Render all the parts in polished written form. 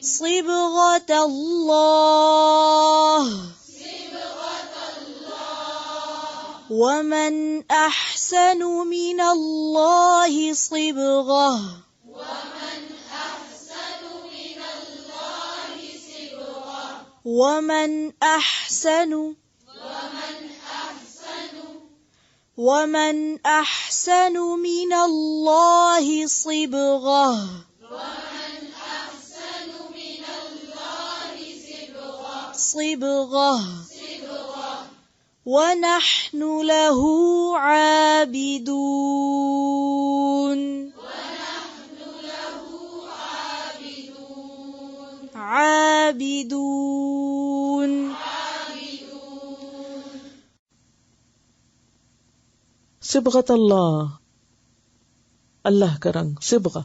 صبغة الله ومن أحسن من الله صبغة ومن أحسن من الله صبغة ونحن له عابدون صبغت اللہ، اللہ کا رنگ. صبغہ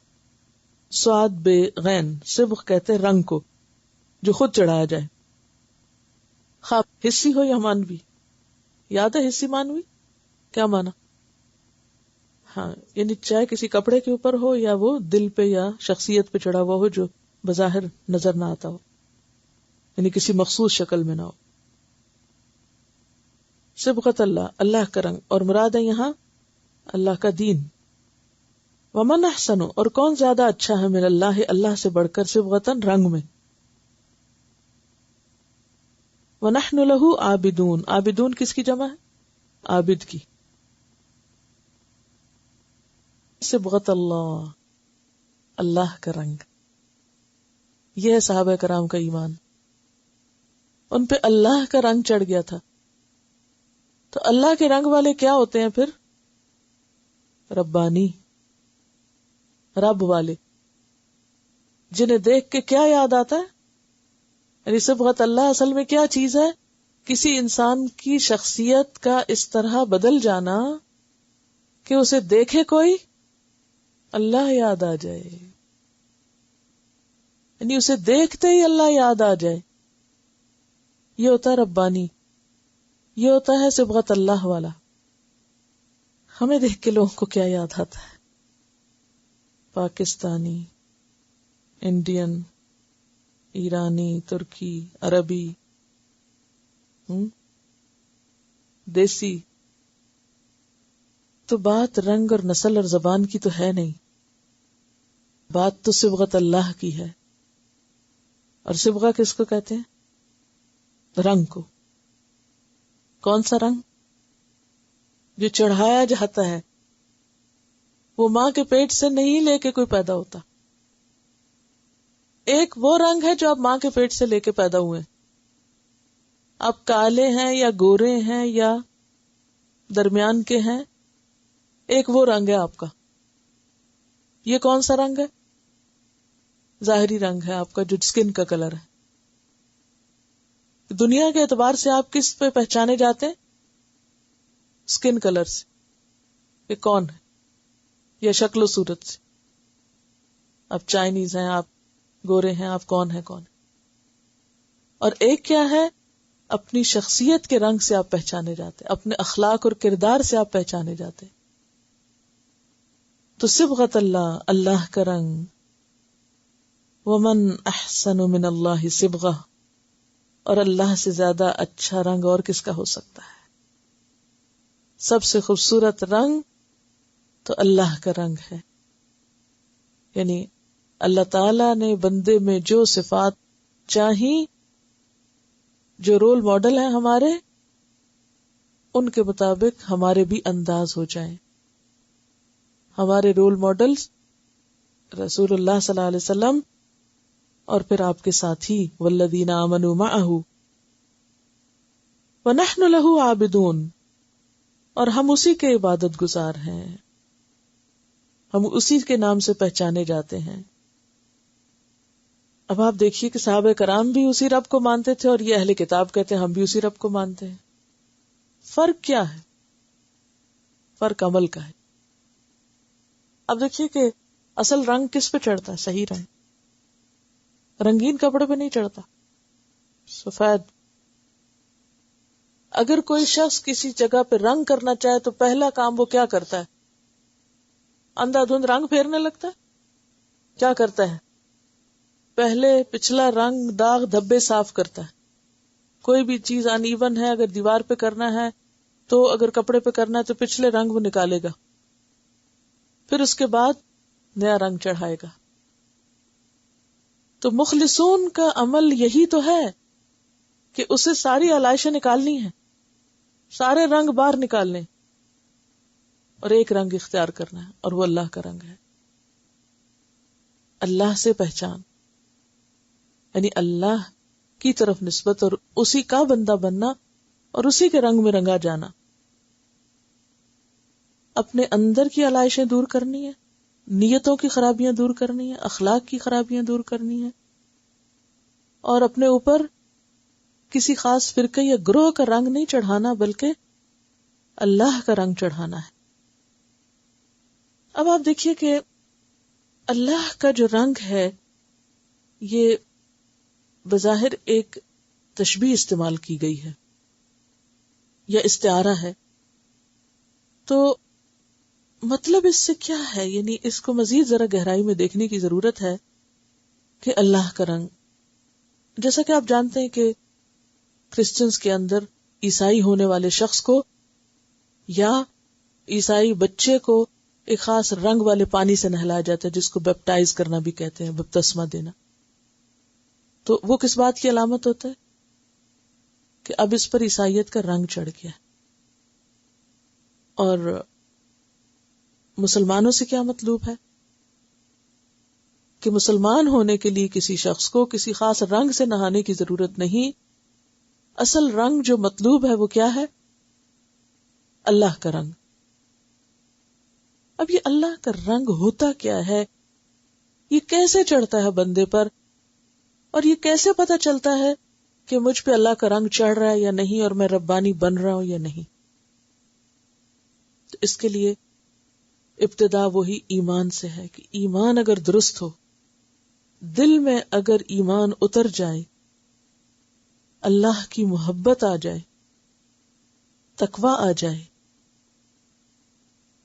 صاد بے غین، صبغ کہتے ہیں رنگ کو جو خود چڑھایا جائے، خواہ حصی ہو یا مانوی. یاد ہے حصی مانوی کیا مانا؟ ہاں، یعنی چاہے کسی کپڑے کے اوپر ہو یا وہ دل پہ یا شخصیت پہ چڑھا ہوا ہو جو بظاہر نظر نہ آتا ہو، یعنی کسی مخصوص شکل میں نہ ہو. صبغت اللہ، اللہ کا رنگ، اور مراد ہے یہاں اللہ کا دین. ومن احسن، اور کون زیادہ اچھا ہے من اللہ، اللہ سے بڑھ کر، صبغتاً رنگ میں. وَنَحْنُ لَهُ عابدون، عابدون کس کی جمع ہے؟ عابد کی. صبغت اللہ، اللہ کا رنگ. یہ ہے صحابہ کرام کا ایمان، ان پہ اللہ کا رنگ چڑھ گیا تھا. تو اللہ کے رنگ والے کیا ہوتے ہیں پھر؟ ربانی، رب والے، جنہیں دیکھ کے کیا یاد آتا ہے؟ یعنی صبغت اللہ اصل میں کیا چیز ہے؟ کسی انسان کی شخصیت کا اس طرح بدل جانا کہ اسے دیکھے کوئی اللہ یاد آ جائے، یعنی اسے دیکھتے ہی اللہ یاد آ جائے. یہ ہوتا ہے ربانی، یہ ہوتا ہے صبغت اللہ والا. ہمیں دیکھ کے لوگوں کو کیا یاد آتا ہے؟ پاکستانی، انڈین، ایرانی، ترکی، عربی، دیسی. تو بات رنگ اور نسل اور زبان کی تو ہے نہیں، بات تو صبغت اللہ کی ہے. اور صبغہ کس کو کہتے ہیں؟ رنگ کو. کون سا رنگ؟ جو چڑھایا جاتا ہے. وہ ماں کے پیٹ سے نہیں لے کے کوئی پیدا ہوتا. ایک وہ رنگ ہے جو آپ ماں کے پیٹ سے لے کے پیدا ہوئے، آپ کالے ہیں یا گورے ہیں یا درمیان کے ہیں، ایک وہ رنگ ہے آپ کا. یہ کون سا رنگ ہے؟ ظاہری رنگ ہے آپ کا، جو اسکن کا کلر ہے. دنیا کے اعتبار سے آپ کس پہ پہچانے جاتے ہیں؟ اسکن کلر سے، کہ کون ہے، یا شکل و صورت سے. آپ چائنیز ہیں، آپ گورے ہیں، آپ کون ہیں. اور ایک کیا ہے؟ اپنی شخصیت کے رنگ سے آپ پہچانے جاتے، اپنے اخلاق اور کردار سے آپ پہچانے جاتے. تو صبغت اللہ، اللہ کا رنگ. ومن احسن من اللہ صبغہ، اور اللہ سے زیادہ اچھا رنگ اور کس کا ہو سکتا ہے؟ سب سے خوبصورت رنگ تو اللہ کا رنگ ہے. یعنی اللہ تعالی نے بندے میں جو صفات چاہی، جو رول ماڈل ہیں ہمارے، ان کے مطابق ہمارے بھی انداز ہو جائیں. ہمارے رول ماڈلز رسول اللہ صلی اللہ علیہ وسلم اور پھر آپ کے ساتھی والذین آمنوا معہ. وَنَحْنُ لَهُ عَابِدُونَ، اور ہم اسی کے عبادت گزار ہیں، ہم اسی کے نام سے پہچانے جاتے ہیں. اب آپ دیکھیے کہ صحابہ کرام بھی اسی رب کو مانتے تھے، اور یہ اہل کتاب کہتے ہیں ہم بھی اسی رب کو مانتے ہیں. فرق کیا ہے؟ فرق عمل کا ہے. اب دیکھیے کہ اصل رنگ کس پہ چڑھتا ہے؟ صحیح رنگ رنگین کپڑے پہ نہیں چڑھتا، سفید. اگر کوئی شخص کسی جگہ پہ رنگ کرنا چاہے تو پہلا کام وہ کیا کرتا ہے؟ اندھا دھند رنگ پھیرنے لگتا ہے؟ کیا کرتا ہے؟ پہلے پچھلا رنگ داغ دھبے صاف کرتا ہے. کوئی بھی چیز ان ایون ہے، اگر دیوار پہ کرنا ہے تو اگر کپڑے پہ کرنا ہے تو پچھلے رنگ وہ نکالے گا، پھر اس کے بعد نیا رنگ چڑھائے گا. تو مخلصون کا عمل یہی تو ہے کہ اسے ساری علائشیں نکالنی ہیں، سارے رنگ باہر نکالنے اور ایک رنگ اختیار کرنا ہے، اور وہ اللہ کا رنگ ہے. اللہ سے پہچان یعنی اللہ کی طرف نسبت اور اسی کا بندہ بننا اور اسی کے رنگ میں رنگا جانا. اپنے اندر کی علائشیں دور کرنی ہے، نیتوں کی خرابیاں دور کرنی ہے، اخلاق کی خرابیاں دور کرنی ہے، اور اپنے اوپر کسی خاص فرقے یا گروہ کا رنگ نہیں چڑھانا بلکہ اللہ کا رنگ چڑھانا ہے. اب آپ دیکھیے کہ اللہ کا جو رنگ ہے یہ بظاہر ایک تشبیہ استعمال کی گئی ہے یا استعارہ ہے، تو مطلب اس سے کیا ہے؟ یعنی اس کو مزید ذرا گہرائی میں دیکھنے کی ضرورت ہے کہ اللہ کا رنگ، جیسا کہ آپ جانتے ہیں کہ کرسچنز کے اندر عیسائی ہونے والے شخص کو یا عیسائی بچے کو ایک خاص رنگ والے پانی سے نہلایا جاتا ہے جس کو بیپٹائز کرنا بھی کہتے ہیں، بپتسمہ دینا. تو وہ کس بات کی علامت ہوتا ہے کہ اب اس پر عیسائیت کا رنگ چڑھ گیا. اور مسلمانوں سے کیا مطلوب ہے کہ مسلمان ہونے کے لیے کسی شخص کو کسی خاص رنگ سے نہانے کی ضرورت نہیں. اصل رنگ جو مطلوب ہے وہ کیا ہے؟ اللہ کا رنگ. اب یہ اللہ کا رنگ ہوتا کیا ہے؟ یہ کیسے چڑھتا ہے بندے پر، اور یہ کیسے پتا چلتا ہے کہ مجھ پہ اللہ کا رنگ چڑھ رہا ہے یا نہیں اور میں ربانی بن رہا ہوں یا نہیں؟ تو اس کے لیے ابتدا وہی ایمان سے ہے کہ ایمان اگر درست ہو، دل میں اگر ایمان اتر جائے، اللہ کی محبت آ جائے، تقویٰ آ جائے،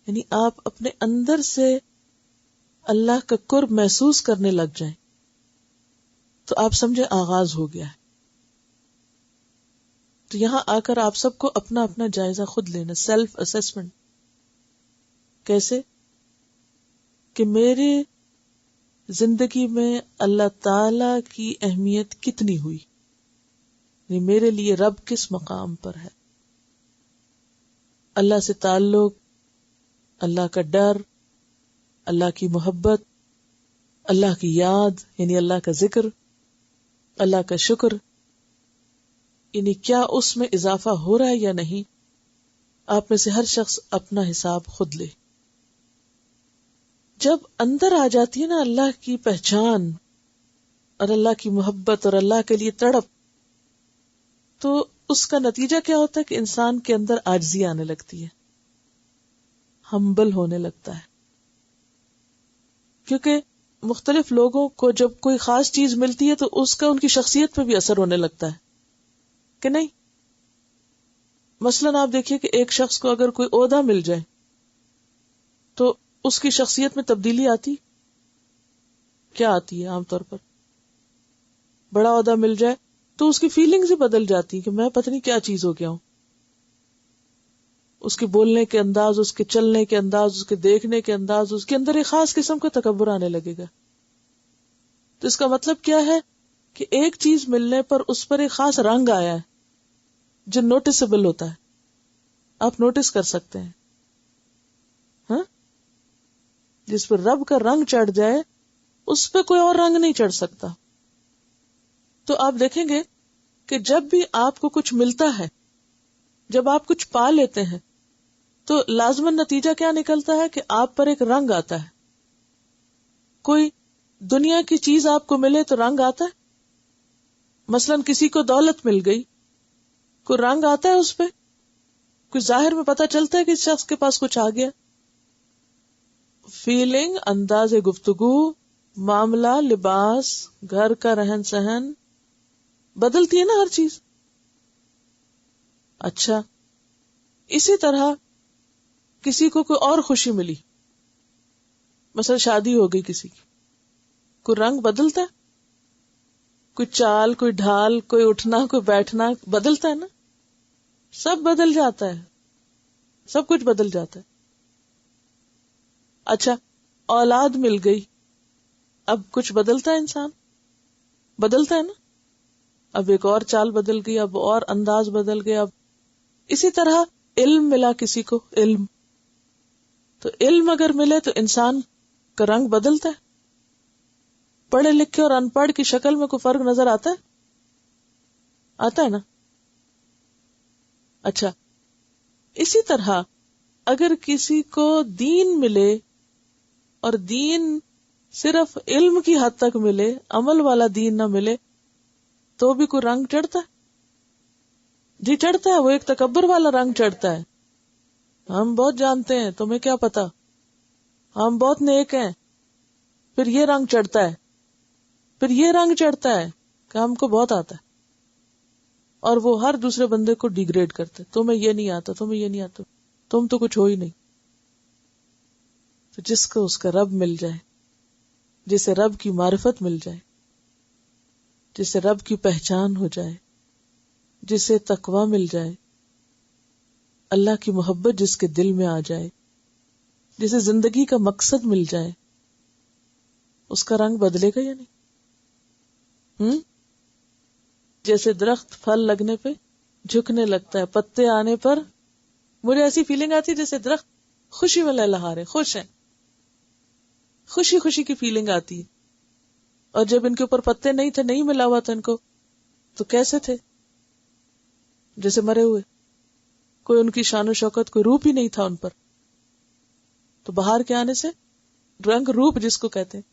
یعنی آپ اپنے اندر سے اللہ کا قرب محسوس کرنے لگ جائیں، تو آپ سمجھے آغاز ہو گیا ہے. تو یہاں آ کر آپ سب کو اپنا اپنا جائزہ خود لینا، سیلف اسیسمنٹ. کیسے؟ کہ میری زندگی میں اللہ تعالی کی اہمیت کتنی ہوئی، یعنی میرے لیے رب کس مقام پر ہے. اللہ سے تعلق، اللہ کا ڈر، اللہ کی محبت، اللہ کی یاد یعنی اللہ کا ذکر، اللہ کا شکر، یعنی کیا اس میں اضافہ ہو رہا ہے یا نہیں. آپ میں سے ہر شخص اپنا حساب خود لے. جب اندر آ جاتی ہے نا اللہ کی پہچان اور اللہ کی محبت اور اللہ کے لیے تڑپ، تو اس کا نتیجہ کیا ہوتا ہے کہ انسان کے اندر عاجزی آنے لگتی ہے، ہمبل ہونے لگتا ہے. کیونکہ مختلف لوگوں کو جب کوئی خاص چیز ملتی ہے تو اس کا ان کی شخصیت پہ بھی اثر ہونے لگتا ہے کہ نہیں. مثلاً آپ دیکھیے کہ ایک شخص کو اگر کوئی عہدہ مل جائے تو اس کی شخصیت میں تبدیلی آتی. کیا آتی ہے؟ عام طور پر بڑا عہدہ مل جائے تو اس کی فیلنگز ہی بدل جاتی کہ میں پتہ نہیں کیا چیز ہو گیا ہوں. اس کے بولنے کے انداز، اس کے چلنے کے انداز، اس کے دیکھنے کے انداز، اس کے اندر ایک خاص قسم کا تکبر آنے لگے گا. تو اس کا مطلب کیا ہے کہ ایک چیز ملنے پر اس پر ایک خاص رنگ آیا ہے جو نوٹسبل ہوتا ہے، آپ نوٹس کر سکتے ہیں. ہاں، جس پر رب کا رنگ چڑھ جائے اس پہ کوئی اور رنگ نہیں چڑھ سکتا. تو آپ دیکھیں گے کہ جب بھی آپ کو کچھ ملتا ہے، جب آپ کچھ پا لیتے ہیں، تو لازماً نتیجہ کیا نکلتا ہے کہ آپ پر ایک رنگ آتا ہے. کوئی دنیا کی چیز آپ کو ملے تو رنگ آتا ہے. مثلاً کسی کو دولت مل گئی، کوئی رنگ آتا ہے اس پہ، کچھ ظاہر میں پتہ چلتا ہے کہ اس شخص کے پاس کچھ آ گیا. فیلنگ، انداز گفتگو، معاملہ، لباس، گھر کا رہن سہن، بدلتی ہے نا ہر چیز. اچھا، اسی طرح کسی کو کوئی اور خوشی ملی، مثلا شادی ہو گئی کسی کی، کوئی رنگ بدلتا ہے؟ کوئی چال، کوئی ڈھال، کوئی اٹھنا، کوئی بیٹھنا بدلتا ہے نا، سب بدل جاتا ہے، سب کچھ بدل جاتا ہے. اچھا اولاد مل گئی، اب کچھ بدلتا ہے، انسان بدلتا ہے نا، اب ایک اور چال بدل گئی، اب اور انداز بدل گیا. اب اسی طرح علم ملا کسی کو، علم تو علم اگر ملے تو انسان کا رنگ بدلتا ہے. پڑھے لکھے اور ان پڑھ کی شکل میں کوئی فرق نظر آتا ہے؟ آتا ہے نا. اچھا اسی طرح اگر کسی کو دین ملے اور دین صرف علم کی حد تک ملے، عمل والا دین نہ ملے، تو بھی کوئی رنگ چڑھتا ہے؟ جی چڑھتا ہے، وہ ایک تکبر والا رنگ چڑھتا ہے. ہم بہت جانتے ہیں، تمہیں کیا پتا، ہم بہت نیک ہیں. پھر یہ رنگ چڑھتا ہے، پھر یہ رنگ چڑھتا ہے کہ ہم کو بہت آتا ہے، اور وہ ہر دوسرے بندے کو ڈیگریڈ کرتے، تمہیں یہ نہیں آتا، تمہیں یہ نہیں آتا، تم تو کچھ ہو ہی نہیں. تو جس کو اس کا رب مل جائے، جسے رب کی معرفت مل جائے، جسے رب کی پہچان ہو جائے، جسے تقوی مل جائے، اللہ کی محبت جس کے دل میں آ جائے، جسے زندگی کا مقصد مل جائے، اس کا رنگ بدلے گا یا نہیں؟ جیسے درخت پھل لگنے پہ جھکنے لگتا ہے، پتے آنے پر مجھے ایسی فیلنگ آتی ہے جیسے درخت خوشی میں لہلہا رہے، خوش ہیں، خوشی خوشی کی فیلنگ آتی ہے. اور جب ان کے اوپر پتے نہیں تھے، نہیں ملا ہوا تھا ان کو، تو کیسے تھے؟ جیسے مرے ہوئے، کوئی ان کی شان و شوکت، کوئی روپ ہی نہیں تھا ان پر. تو بہار کے آنے سے رنگ روپ جس کو کہتے ہیں،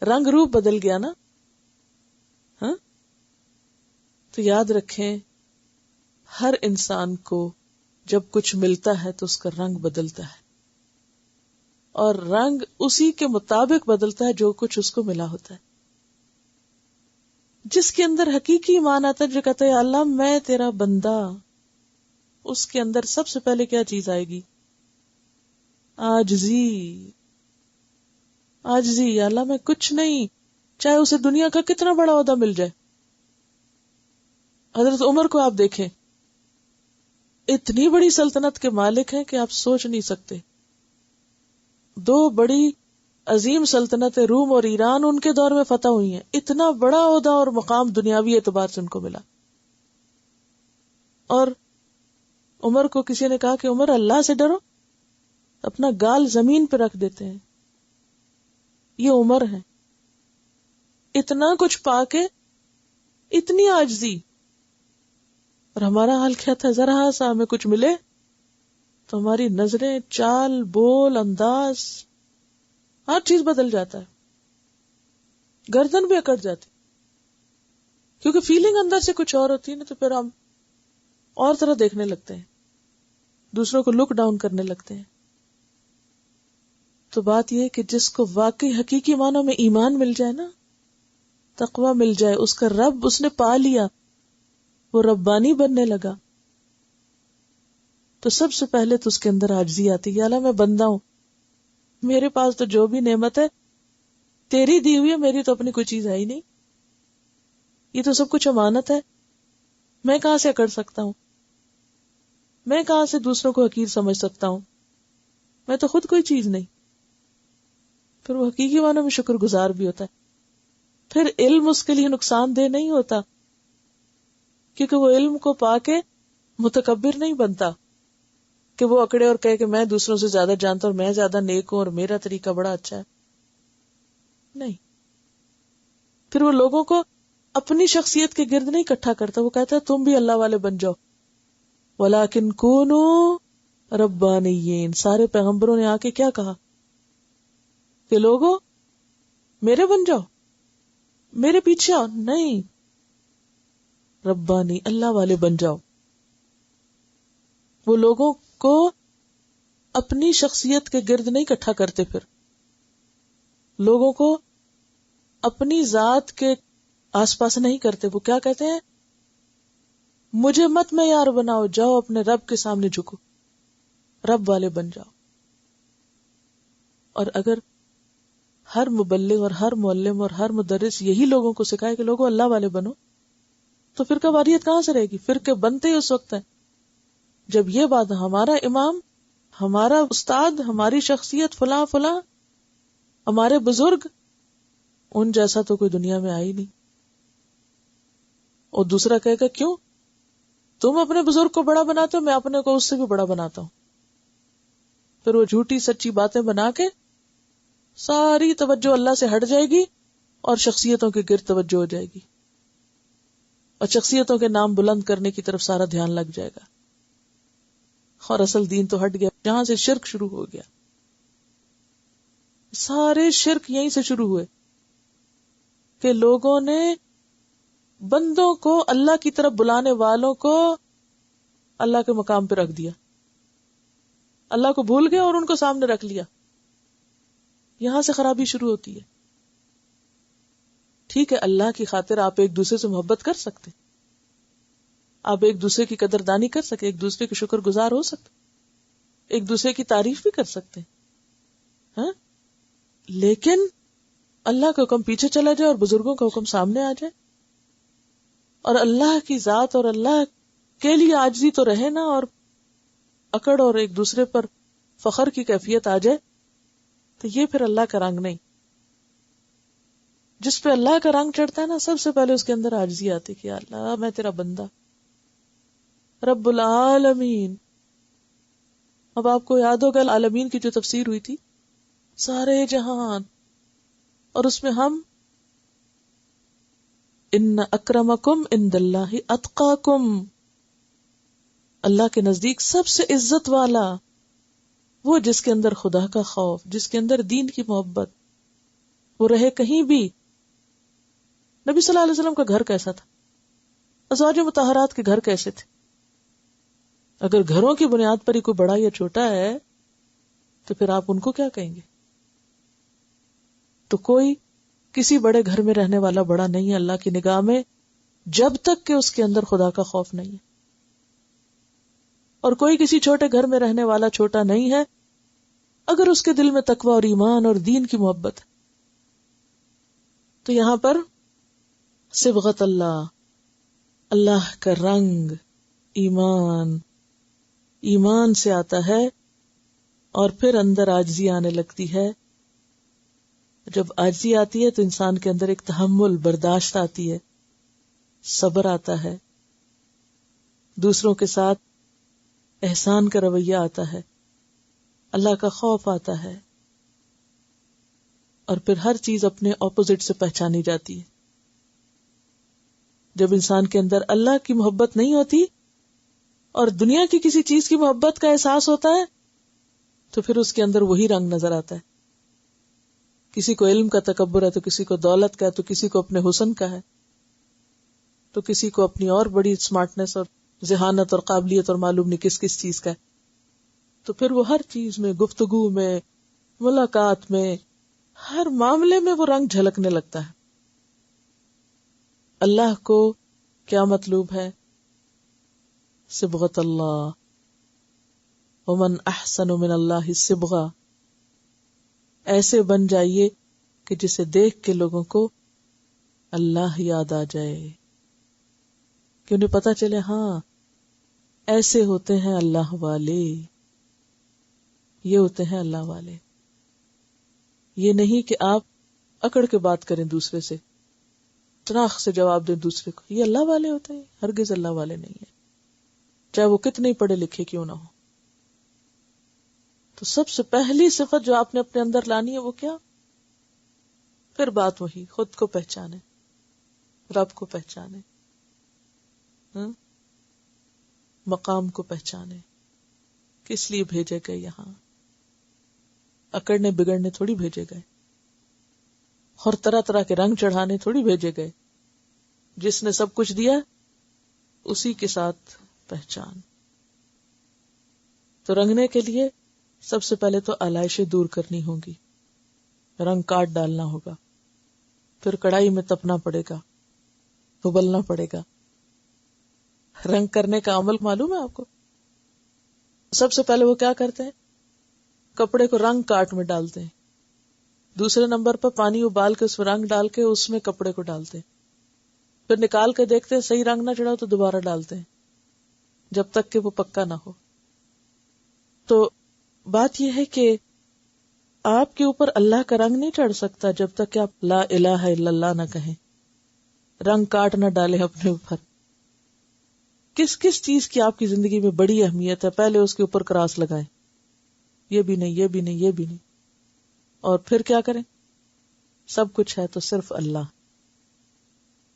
رنگ روپ بدل گیا نا. ہاں تو یاد رکھیں، ہر انسان کو جب کچھ ملتا ہے تو اس کا رنگ بدلتا ہے، اور رنگ اسی کے مطابق بدلتا ہے جو کچھ اس کو ملا ہوتا ہے. جس کے اندر حقیقی ایمان آتا ہے، جو کہتا ہے یا اللہ میں تیرا بندہ، اس کے اندر سب سے پہلے کیا چیز آئے گی؟ عاجزی. عاجزی، یا اللہ میں کچھ نہیں، چاہے اسے دنیا کا کتنا بڑا عہدہ مل جائے. حضرت عمر کو آپ دیکھیں، اتنی بڑی سلطنت کے مالک ہیں کہ آپ سوچ نہیں سکتے. 2 بڑی عظیم سلطنتیں روم اور ایران ان کے دور میں فتح ہوئی ہیں. اتنا بڑا عہدہ اور مقام دنیاوی اعتبار سے ان کو ملا. اور عمر کو کسی نے کہا کہ عمر اللہ سے ڈرو، اپنا گال زمین پہ رکھ دیتے ہیں. یہ عمر ہے، اتنا کچھ پا کے اتنی عاجزی. اور ہمارا حال کیا تھا؟ ذرا سا ہمیں کچھ ملے تو ہماری نظریں، چال، بول، انداز، ہر چیز بدل جاتا ہے. گردن بھی اکڑ جاتی، کیونکہ فیلنگ اندر سے کچھ اور ہوتی ہے نا. تو پھر ہم اور طرح دیکھنے لگتے ہیں، دوسروں کو لک ڈاؤن کرنے لگتے ہیں. تو بات یہ ہے کہ جس کو واقعی حقیقی معنوں میں ایمان مل جائے نا، تقوی مل جائے، اس کا رب اس نے پا لیا، وہ ربانی بننے لگا، تو سب سے پہلے تو اس کے اندر عاجزی آتی ہے. یا اللہ میں بندہ ہوں، میرے پاس تو جو بھی نعمت ہے تیری دی ہوئی ہے، میری تو اپنی کوئی چیز ہے ہی نہیں، یہ تو سب کچھ امانت ہے. میں کہاں سے اکڑ سکتا ہوں؟ میں کہاں سے دوسروں کو حقیر سمجھ سکتا ہوں؟ میں تو خود کوئی چیز نہیں. پھر وہ حقیقی معنوں میں شکر گزار بھی ہوتا ہے. پھر علم اس کے لیے نقصان دہ نہیں ہوتا، کیونکہ وہ علم کو پا کے متکبر نہیں بنتا کہ وہ اکڑے اور کہے کہ میں دوسروں سے زیادہ جانتا ہوں اور میں زیادہ نیک ہوں اور میرا طریقہ بڑا اچھا ہے. نہیں، پھر وہ لوگوں کو اپنی شخصیت کے گرد نہیں اکٹھا کرتا، وہ کہتا ہے تم بھی اللہ والے بن جاؤ. وَلَٰكِن كُونُوا رَبَّانِيِّينَ. سارے پیغمبروں نے آ کے کیا کہا کہ لوگوں میرے بن جاؤ، میرے پیچھے آؤ. نہیں، ربانی، اللہ والے بن جاؤ. وہ لوگوں کو اپنی شخصیت کے گرد نہیں اکٹھا کرتے، پھر لوگوں کو اپنی ذات کے آس پاس نہیں کرتے. وہ کیا کہتے ہیں؟ مجھے مت معیار بناؤ، جاؤ اپنے رب کے سامنے جھکو، رب والے بن جاؤ. اور اگر ہر مبلغ اور ہر معلم اور ہر مدرس یہی لوگوں کو سکھائے کہ لوگوں اللہ والے بنو، تو فرقہ واریت کہاں سے رہے گی؟ فرقے بنتے ہی اس وقت ہیں جب یہ بات ہمارا امام، ہمارا استاد، ہماری شخصیت فلاں فلاں، ہمارے بزرگ، ان جیسا تو کوئی دنیا میں آئی نہیں. اور دوسرا کہے گا کیوں تم اپنے بزرگ کو بڑا بناتے ہو، میں اپنے کو اس سے بھی بڑا بناتا ہوں. پھر وہ جھوٹی سچی باتیں بنا کے ساری توجہ اللہ سے ہٹ جائے گی اور شخصیتوں کے گرد توجہ ہو جائے گی، اور شخصیتوں کے نام بلند کرنے کی طرف سارا دھیان لگ جائے گا، اور اصل دین تو ہٹ گیا. جہاں سے شرک شروع ہو گیا، سارے شرک یہیں سے شروع ہوئے کہ لوگوں نے بندوں کو اللہ کی طرف بلانے والوں کو اللہ کے مقام پہ رکھ دیا، اللہ کو بھول گئے اور ان کو سامنے رکھ لیا. یہاں سے خرابی شروع ہوتی ہے. ٹھیک ہے، اللہ کی خاطر آپ ایک دوسرے سے محبت کر سکتے، آپ ایک دوسرے کی قدردانی کر سکتے، ایک دوسرے کے شکر گزار ہو سکتے، ایک دوسرے کی تعریف بھی کر سکتے ہاں، لیکن اللہ کا حکم پیچھے چلا جائے اور بزرگوں کا حکم سامنے آ جائے، اور اللہ کی ذات اور اللہ کے لیے عاجزی تو رہے نا، اور اکڑ اور ایک دوسرے پر فخر کی کیفیت آ جائے، تو یہ پھر اللہ کا رنگ نہیں. جس پہ اللہ کا رنگ چڑھتا ہے نا، سب سے پہلے اس کے اندر عاجزی آتی کہ اللہ میں تیرا بندہ، رب العالمین. اب آپ کو یاد ہوگا العالمین کی جو تفسیر ہوئی تھی، سارے جہان، اور اس میں ہم ان اکرمکم عند اللہ اتقاکم، اللہ کے نزدیک سب سے عزت والا وہ جس کے اندر خدا کا خوف، جس کے اندر دین کی محبت، وہ رہے کہیں بھی. نبی صلی اللہ علیہ وسلم کا گھر کیسا تھا؟ ازواج مطہرات کے گھر کیسے تھے؟ اگر گھروں کی بنیاد پر ہی کوئی بڑا یا چھوٹا ہے تو پھر آپ ان کو کیا کہیں گے؟ تو کوئی کسی بڑے گھر میں رہنے والا بڑا نہیں ہے اللہ کی نگاہ میں، جب تک کہ اس کے اندر خدا کا خوف نہیں ہے، اور کوئی کسی چھوٹے گھر میں رہنے والا چھوٹا نہیں ہے اگر اس کے دل میں تقوی اور ایمان اور دین کی محبت ہے. تو یہاں پر صبغت اللہ، اللہ کا رنگ، ایمان، ایمان سے آتا ہے، اور پھر اندر عاجزی آنے لگتی ہے. جب عاجزی آتی ہے تو انسان کے اندر ایک تحمل، برداشت آتی ہے، صبر آتا ہے، دوسروں کے ساتھ احسان کا رویہ آتا ہے، اللہ کا خوف آتا ہے، اور پھر ہر چیز اپنے اپوزٹ سے پہچانی جاتی ہے. جب انسان کے اندر اللہ کی محبت نہیں ہوتی اور دنیا کی کسی چیز کی محبت کا احساس ہوتا ہے تو پھر اس کے اندر وہی رنگ نظر آتا ہے. کسی کو علم کا تکبر ہے تو کسی کو دولت کا ہے، تو کسی کو اپنے حسن کا ہے، تو کسی کو اپنی اور بڑی اسمارٹنس اور ذہانت اور قابلیت اور معلوم نہیں کس کس چیز کا ہے. تو پھر وہ ہر چیز میں، گفتگو میں، ملاقات میں، ہر معاملے میں وہ رنگ جھلکنے لگتا ہے. اللہ کو کیا مطلوب ہے؟ صبغت اللہ، ومن احسن من اللہ صبغہ. ایسے بن جائیے کہ جسے دیکھ کے لوگوں کو اللہ یاد آ جائے، کہ انہیں پتا چلے ہاں ایسے ہوتے ہیں اللہ والے، یہ ہوتے ہیں اللہ والے. یہ نہیں کہ آپ اکڑ کے بات کریں دوسرے سے، تناخ سے جواب دیں دوسرے کو، یہ اللہ والے ہوتے ہیں؟ ہرگز اللہ والے نہیں ہیں، چاہے وہ کتنے پڑھے لکھے کیوں نہ ہو. تو سب سے پہلی صفت جو آپ نے اپنے اندر لانی ہے وہ کیا؟ پھر بات وہی، خود کو پہچانے، رب کو پہچانے، مقام کو پہچانے، کس لیے بھیجے گئے یہاں. اکڑنے بگڑنے تھوڑی بھیجے گئے، اور طرح طرح کے رنگ چڑھانے تھوڑی بھیجے گئے. جس نے سب کچھ دیا اسی کے ساتھ پہچان. تو رنگنے کے لیے سب سے پہلے تو آلائشیں دور کرنی ہوں گی، رنگ کاٹ ڈالنا ہوگا، پھر کڑھائی میں تپنا پڑے گا، ابلنا پڑے گا. رنگ کرنے کا عمل معلوم ہے آپ کو؟ سب سے پہلے وہ کیا کرتے ہیں؟ کپڑے کو رنگ کاٹ میں ڈالتے ہیں، دوسرے نمبر پر پانی ابال کے اس میں رنگ ڈال کے اس میں کپڑے کو ڈالتے ہیں، پھر نکال کے دیکھتے ہیں صحیح رنگ نہ چڑھا تو دوبارہ ڈالتے ہیں جب تک کہ وہ پکا نہ ہو. تو بات یہ ہے کہ آپ کے اوپر اللہ کا رنگ نہیں چڑھ سکتا جب تک کہ آپ لا الہ الا اللہ نہ کہیں، رنگ کاٹ نہ ڈالیں اپنے اوپر. کس کس چیز کی آپ کی زندگی میں بڑی اہمیت ہے، پہلے اس کے اوپر کراس لگائیں، یہ بھی نہیں، یہ بھی نہیں، یہ بھی نہیں، اور پھر کیا کریں؟ سب کچھ ہے تو صرف اللہ،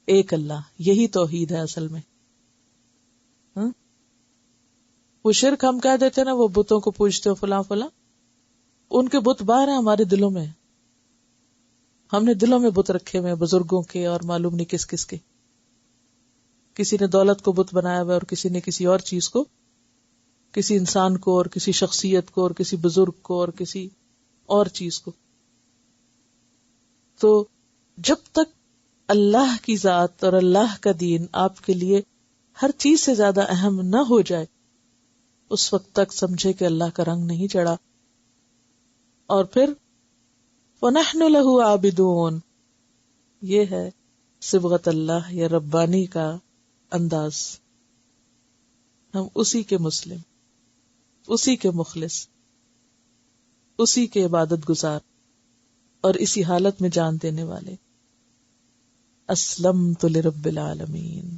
ایک اللہ، یہی توحید ہے اصل میں. وہ شرک ہم کہہ دیتے نا، وہ بتوں کو پوجتے ہو فلاں فلاں، ان کے بت باہر ہیں ہمارے دلوں میں. ہم نے دلوں میں بت رکھے ہوئے بزرگوں کے اور معلوم نہیں کس کس کے. کسی نے دولت کو بت بنایا ہوا اور کسی نے کسی اور چیز کو، کسی انسان کو اور کسی شخصیت کو اور کسی بزرگ کو اور کسی اور چیز کو. تو جب تک اللہ کی ذات اور اللہ کا دین آپ کے لیے ہر چیز سے زیادہ اہم نہ ہو جائے، اس وقت تک سمجھے کہ اللہ کا رنگ نہیں چڑھا. اور پھر وَنَحْنُ لَهُ عَابِدُونَ، یہ ہے صبغت اللہ یا ربانی کا انداز. ہم اسی کے مسلم، اسی کے مخلص، اسی کے عبادت گزار اور اسی حالت میں جان دینے والے. اسلمت لرب العالمین.